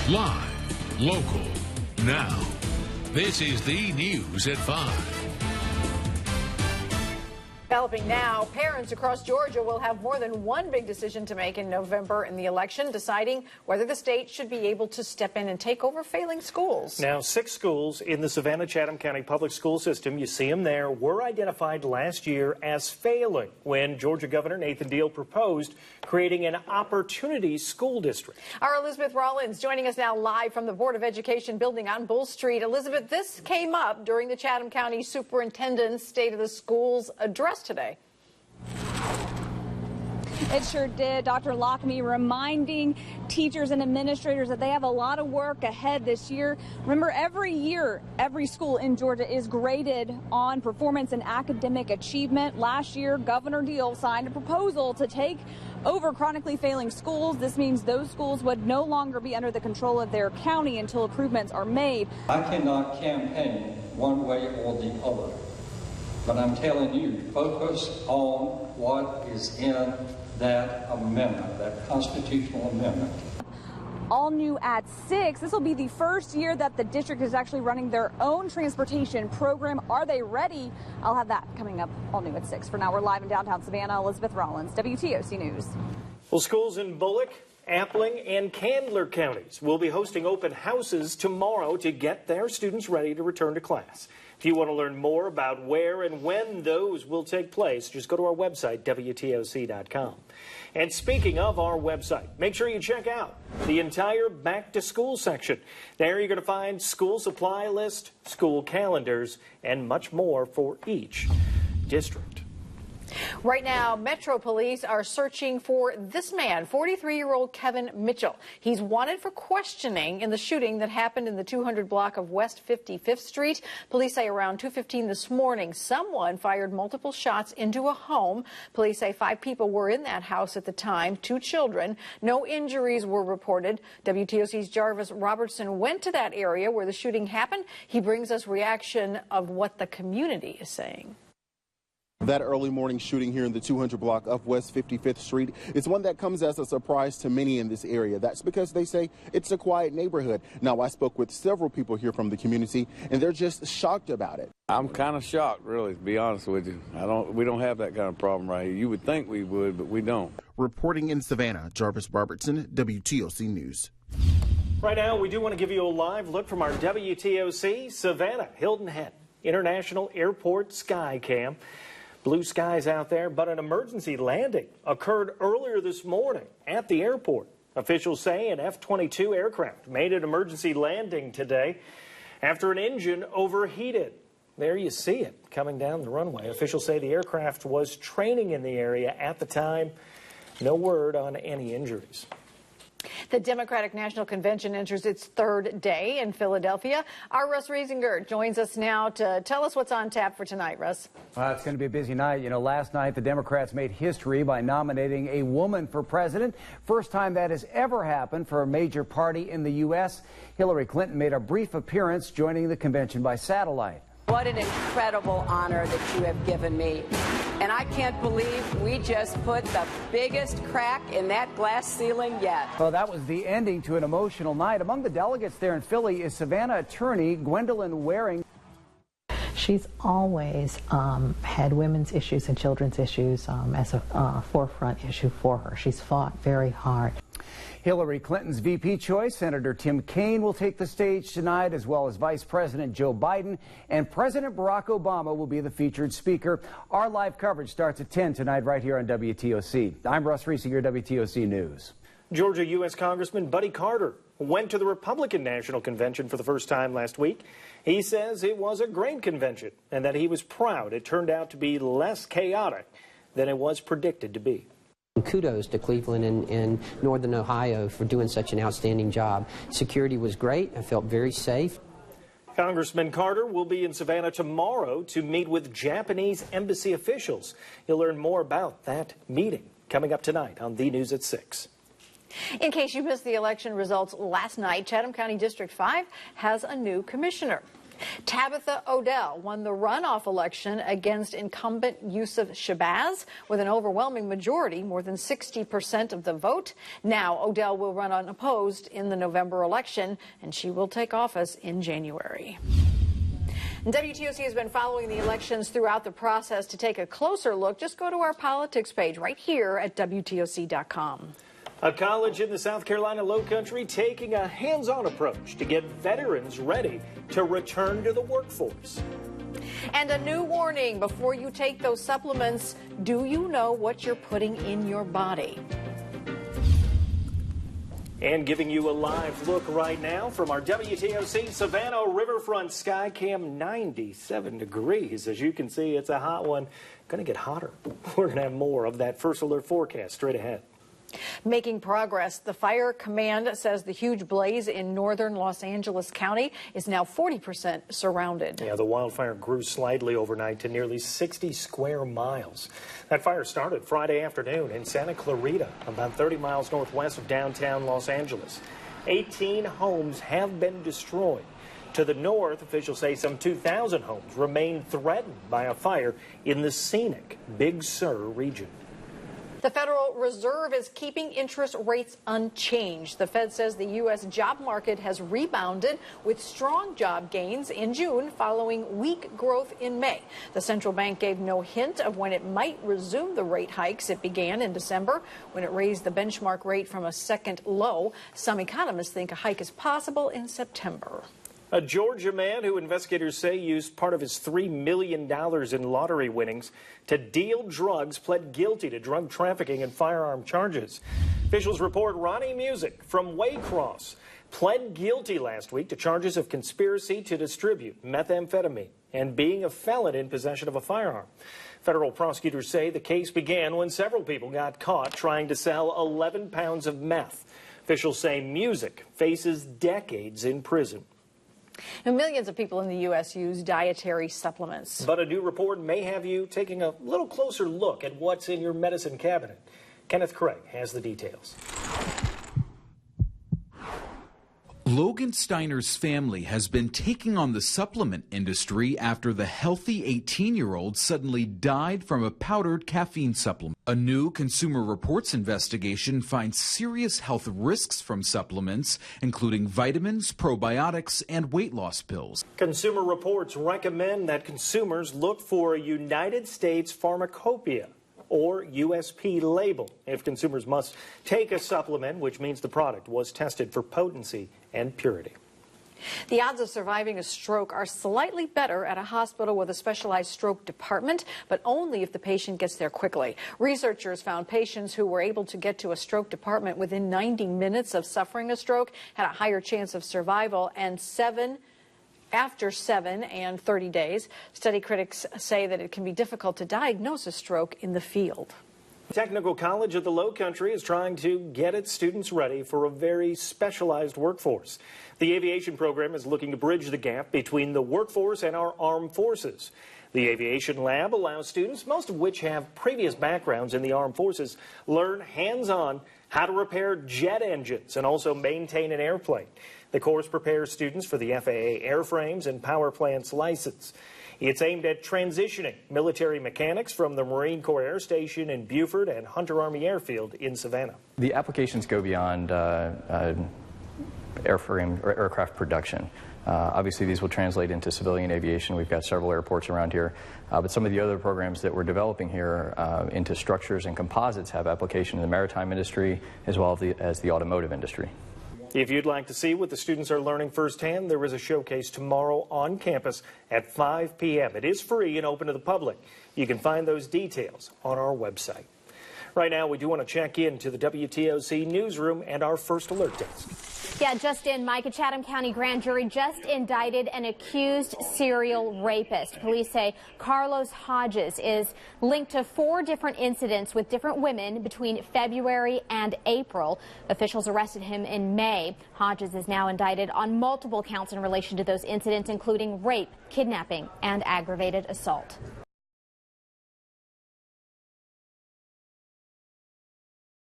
Live, local, now. This is the News at 5. Developing now, parents across Georgia will have more than one big decision to make in November in the election, deciding whether the state should be able to step in and take over failing schools. Now, 6 schools in the Savannah-Chatham County public school system, you see them there, were identified last year as failing when Georgia Governor Nathan Deal proposed creating an opportunity school district. Our Elizabeth Rollins joining us now live from the Board of Education building on Bull Street. Elizabeth, this came up during the Chatham County Superintendent's State of the Schools address today. It sure did. Dr. Lockme reminding teachers and administrators that they have a lot of work ahead this year. Remember, every year, every school in Georgia is graded on performance and academic achievement. Last year, Governor Deal signed a proposal to take over chronically failing schools. This means those schools would no longer be under the control of their county until improvements are made. I cannot campaign one way or the other, but I'm telling you, focus on what is in that amendment, that constitutional amendment. All new at 6. This will be the first year that the district is actually running their own transportation program. Are they ready? I'll have that coming up all new at 6. For now, we're live in downtown Savannah. Elizabeth Rollins, WTOC News. Well, schools in Bullock, Appling, and Candler counties will be hosting open houses tomorrow to get their students ready to return to class. If you want to learn more about where and when those will take place, just go to our website, WTOC.com. And speaking of our website, make sure you check out the entire back to school section. There you're going to find school supply list, school calendars, and much more for each district. Right now, Metro Police are searching for this man, 43-year-old Kevin Mitchell. He's wanted for questioning in the shooting that happened in the 200 block of West 55th Street. Police say around 2:15 this morning, someone fired multiple shots into a home. Police say 5 people were in that house at the time, 2 children. No injuries were reported. WTOC's Jarvis Robertson went to that area where the shooting happened. He brings us reaction of what the community is saying. That early morning shooting here in the 200 block of West 55th Street is one that comes as a surprise to many in this area. That's because they say it's a quiet neighborhood. Now, I spoke with several people here from the community, and they're just shocked about it. I'm kind of shocked, really, to be honest with you. We don't have that kind of problem right here. You would think we would, but we don't. Reporting in Savannah, Jarvis Robertson, WTOC News. Right now, we do want to give you a live look from our WTOC Savannah Hilton Head International Airport Sky Cam. Blue skies out there, but an emergency landing occurred earlier this morning at the airport. Officials say an F-22 aircraft made an emergency landing today after an engine overheated. There you see it coming down the runway. Officials say the aircraft was training in the area at the time. No word on any injuries. The Democratic National Convention enters its 3rd day in Philadelphia. Our Russ Riesinger joins us now to tell us what's on tap for tonight, Russ. It's going to be a busy night. You know, last night the Democrats made history by nominating a woman for president. First time that has ever happened for a major party in the U.S. Hillary Clinton made a brief appearance joining the convention by satellite. What an incredible honor that you have given me. And I can't believe we just put the biggest crack in that glass ceiling yet. Well, that was the ending to an emotional night. Among the delegates there in Philly is Savannah attorney Gwendolyn Waring. She's always had women's issues and children's issues as a forefront issue for her. She's fought very hard. Hillary Clinton's VP choice, Senator Tim Kaine, will take the stage tonight, as well as Vice President Joe Biden, and President Barack Obama will be the featured speaker. Our live coverage starts at 10 tonight right here on WTOC. I'm Russ Riesinger, WTOC News. Georgia U.S. Congressman Buddy Carter went to the Republican National Convention for the first time last week. He says it was a great convention and that he was proud it turned out to be less chaotic than it was predicted to be. Kudos to Cleveland and Northern Ohio for doing such an outstanding job. Security was great. I felt very safe. Congressman Carter will be in Savannah tomorrow to meet with Japanese embassy officials. You'll learn more about that meeting coming up tonight on The News at 6. In case you missed the election results last night, Chatham County District 5 has a new commissioner. Tabitha Odell won the runoff election against incumbent Yusuf Shabazz with an overwhelming majority, more than 60% of the vote. Now Odell will run unopposed in the November election, and she will take office in January. And WTOC has been following the elections throughout the process. To take a closer look, just go to our politics page right here at WTOC.com. A college in the South Carolina Lowcountry taking a hands-on approach to get veterans ready to return to the workforce. And a new warning before you take those supplements. Do you know what you're putting in your body? And giving you a live look right now from our WTOC Savannah Riverfront Skycam, 97 degrees. As you can see, it's a hot one. Going to get hotter. We're going to have more of that first alert forecast straight ahead. Making progress. The fire command says the huge blaze in northern Los Angeles County is now 40% surrounded. Yeah, the wildfire grew slightly overnight to nearly 60 square miles. That fire started Friday afternoon in Santa Clarita, about 30 miles northwest of downtown Los Angeles. 18 homes have been destroyed. To the north, officials say some 2,000 homes remain threatened by a fire in the scenic Big Sur region. The Federal Reserve is keeping interest rates unchanged. The Fed says the U.S. job market has rebounded with strong job gains in June following weak growth in May. The central bank gave no hint of when it might resume the rate hikes. It began in December when it raised the benchmark rate from a second low. Some economists think a hike is possible in September. A Georgia man who investigators say used part of his $3 million in lottery winnings to deal drugs pled guilty to drug trafficking and firearm charges. Officials report Ronnie Music from Waycross pled guilty last week to charges of conspiracy to distribute methamphetamine and being a felon in possession of a firearm. Federal prosecutors say the case began when several people got caught trying to sell 11 pounds of meth. Officials say Music faces decades in prison. Now, millions of people in the U.S. use dietary supplements. But a new report may have you taking a little closer look at what's in your medicine cabinet. Kenneth Craig has the details. Logan Steiner's family has been taking on the supplement industry after the healthy 18-year-old suddenly died from a powdered caffeine supplement. A new Consumer Reports investigation finds serious health risks from supplements, including vitamins, probiotics, and weight loss pills. Consumer Reports recommend that consumers look for a United States Pharmacopoeia or USP label if consumers must take a supplement, which means the product was tested for potency and purity. The odds of surviving a stroke are slightly better at a hospital with a specialized stroke department, but only if the patient gets there quickly. Researchers found patients who were able to get to a stroke department within 90 minutes of suffering a stroke had a higher chance of survival, and after 7 and 30 days. Study critics say that it can be difficult to diagnose a stroke in the field. Technical College of the Lowcountry is trying to get its students ready for a very specialized workforce. The aviation program is looking to bridge the gap between the workforce and our armed forces. The aviation lab allows students, most of which have previous backgrounds in the armed forces, learn hands-on how to repair jet engines and also maintain an airplane. The course prepares students for the FAA airframes and power plants license. It's aimed at transitioning military mechanics from the Marine Corps Air Station in Beaufort and Hunter Army Airfield in Savannah. The applications go beyond airframe or aircraft production. Obviously, these will translate into civilian aviation. We've got several airports around here. But some of the other programs that we're developing here into structures and composites have application in the maritime industry as well as the automotive industry. If you'd like to see what the students are learning firsthand, there is a showcase tomorrow on campus at 5 p.m. It is free and open to the public. You can find those details on our website. Right now, we do want to check into the WTOC newsroom and our first alert desk. Yeah, just in, Mike, a Chatham County grand jury just indicted an accused serial rapist. Police say Carlos Hodges is linked to 4 different incidents with different women between February and April. Officials arrested him in May. Hodges is now indicted on multiple counts in relation to those incidents, including rape, kidnapping, and aggravated assault.